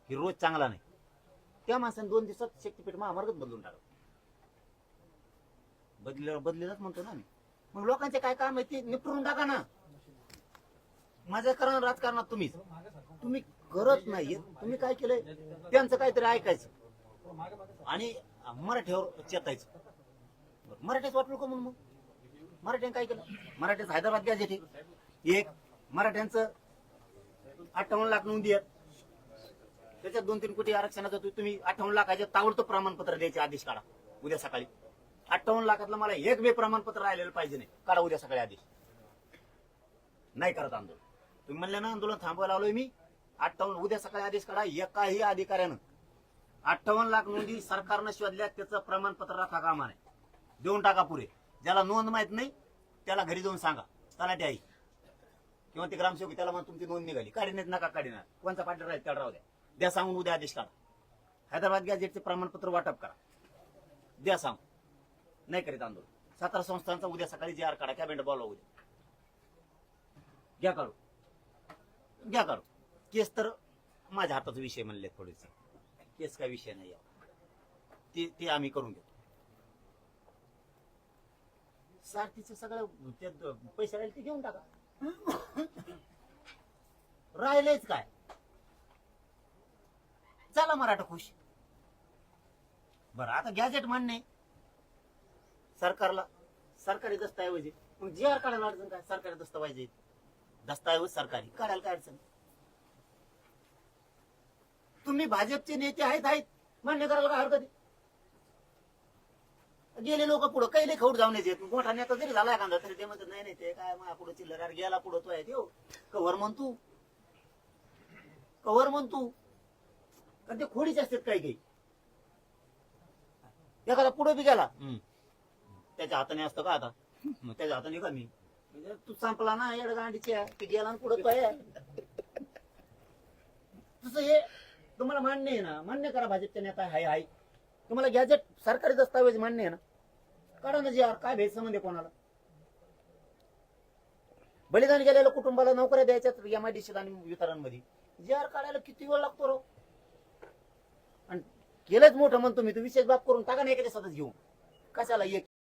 की रोज चांगला नाही, त्या माणसाने 2 दिवसात शक्तीपीठ महामार्गच बदलून टाकलं. बदलेलच म्हणतो ना मी. मग लोकांचे काय काम आहे ते निपटून टाका ना. माझ्या कारण राजकारणात तुम्ही करत नाहीये. तुम्ही काय केलंय, त्यांचं काहीतरी ऐकायचं आणि मराठीवर चेतायचं. मराठीच वाटलं का मग मराठ्याने काय केलं? मराठ्याचं हैदराबाद गॅजेट आहे एक, मराठ्यांचं 58 लाख नोंदी आहेत, त्याच्यात 2-3 कोटी आरक्षणाचं तुम्ही 58 लाखाच्या ताबडतोब प्रमाणपत्र द्यायचे आदेश काढा उद्या सकाळी. 58 लाखातलं मला एक बे प्रमाणपत्र राहिलेलं पाहिजे नाही, काढा उद्या सकाळी आदेश. नाही करत आंदोलन. तुम्ही म्हणले ना आंदोलन थांबवायला आलोय मी. 58 उद्या सकाळी आदेश काढा. एकाही अधिकाऱ्यानं 58 लाख नोंदी सरकारनं शोधल्या, त्याचं प्रमाणपत्र राखा कामा नाही, देऊन टाका पुरे. ज्याला नोंद माहित नाही त्याला घरी जाऊन सांगा, तलाठी आई किंवा ते ग्रामसेवक, त्याला म्हणून तुमची नोंद निघाली, काढीनात नका काढीनार, कोणचा पार्टनर राहील त्याला राहू द्या, द्या सांगून उद्या आदेश काढा. हैदराबाद गॅजेटचे प्रमाणपत्र वाटप करा, द्या सांग. नाही करीत आंदोलन. 17 संस्थांचा उद्या सकाळी जी आर काढा, कॅबिनेट बोलावा उद्या, घ्या काढू. केस तर माझ्या हाताचा विषय म्हणले, थोडेसे केस काय विषय नाही, ते आम्ही करून घेतो. सारथीचं सगळं पैसे राहिले ते घेऊन टाका. राहिलेच काय, चला मराठा खुश. बरं, आता गॅजेट मान्य सरकारला, सरकारी दस्तऐवज, मग जी आर काढायला अडचण काय? सरकारी दस्तऐवज सरकारी काढायला काय अडचण? तुम्ही भाजपचे नेते आहेत, मान्य करायला काय हरकत? गेले लोक पुढं काही नाही खौट जाऊन येत. मोठा नेता जरी झाला एखादा तरी ते म्हणतात नाही ते काय माझ्या पुढे चिल्लर गेला पुढं तो आहे देव कव्हर म्हणतो कारण ते खोडीच असतात काही एखादा पुढे बी गेला त्याच्या हाताने असतं का? आता त्याच्या हाताने का मी तू संपला ना एड गांडीच्या ते गेला ना पुढं तो आहे. तसं हे तुम्हाला मान्य आहे ना? मान्य करा भाजपच्या नेता हाय. तुम्हाला गॅजेट सरकारी दस्तावेज मान्य आहे ना? काढा ना जी आर. काय भेट संबंध कोणाला? बलिदान गेलेल्या कुटुंबाला नोकऱ्या द्यायच्या एमआयडीसी आणि वितरणमध्ये जी आर काढायला किती वेळ लागतो रो? आणि केलंच मोठं म्हणतो मी, तू विशेष बाब करून टाका ना एखाद्या सतत घेऊन. कशाला एक